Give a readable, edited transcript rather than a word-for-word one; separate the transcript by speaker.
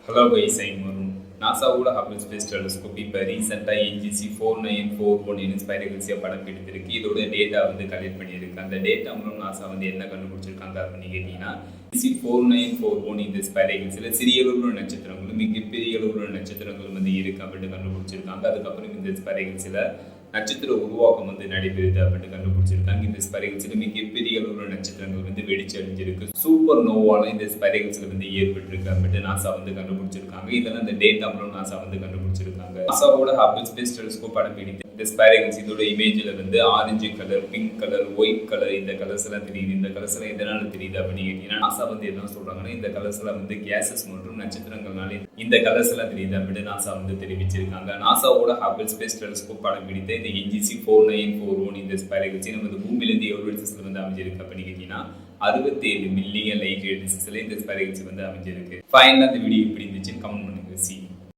Speaker 1: Hello guys, I'm Varun. நாசாவோட Hubble space telescope இப்போ ரீசெண்டாக என்ஜிசி 4941 ஸ்பைரகல்ஸியாக படம் பிடித்திருக்கு. இதோட டேட்டா கலெக்ட் பண்ணியிருக்கு. அந்த டேட்டா மூலம் நாசா என்ன கண்டுபிடிச்சிருக்காங்க அப்படின்னு கேட்டிங்கன்னா, என்ஜிசி 4941 இந்த ஸ்பைரகல்ஸில் சிறிய அளவுள்ள நட்சத்திரங்களும் மிகப்பெரிய அளவுள்ள நட்சத்திரங்களும் இருக்கு அப்படின்னு கண்டுபிடிச்சிருக்காங்க. அதுக்கப்புறம் இந்த ஸ்பைரகல்ஸில் நட்சத்திர உருவாக்கம் நடைபெறுது அப்படின்னு கண்டுபிடிச்சிருக்காங்க. இந்த ஸ்பைரகல்ஸில் மிகப்பெரிய அளவுள்ள நட்சத்திரங்கள் வெடிச்சு அழிஞ்சிருக்கு. சூப்பர் நோவால இந்த ஸ்பைரகல்ஸ்ல ஏற்பட்டிருக்கு அப்படின்னு நாசா கண்டுபிடிச்சிருக்காங்க. இதெல்லாம் இந்த டேட்டா மூலம் நாசா கண்டுபிடிச்சிருக்காங்க. நாசாவோட ஹபிள் ஸ்பேஸ் டெலஸ்கோப் படம் பிடித்து இந்த ஸ்பைரகல்ஸ் இதோட இமேஜ்ல orange colour, pink colour, white colour இந்த கலர்ஸ் எல்லாம் தெரியுது. இந்த கலர்ஸ் எல்லாம் எதனால தெரியுது அப்படின்னு கேட்டீங்கன்னா, நாசா என்ன சொல்றாங்கன்னா, இந்த கலர்ஸ் எல்லாம் கேசஸ் மற்றும் நட்சத்திரங்கள்னால இந்த கலர்ஸ் எல்லாம் தெரியுது அப்படின்னு நாசா தெரிவிச்சிருக்காங்க. நாசாவோட ஹபிள் ஸ்பேஸ் டெலஸ்கோப் படம் பிடித்த இந்த என்ஜிசி 4941 இந்த ஸ்பைரகல்ஸ் நமது பூமியிலிருந்து எவ்வளவு டிஸ்டன்ஸ்ல அமைஞ்சிருக்கு அப்படின்னு கேட்டீங்கன்னா 67 மில்லியன் லைட் டிஸ்டன்ஸ்ல இந்த ஸ்பைரகல்ஸ் அமைஞ்சிருக்கு. ஃபைனலா இந்த வீடியோ எப்படி இருந்துச்சுன்னு கமெண்ட் பண்ணுங்க.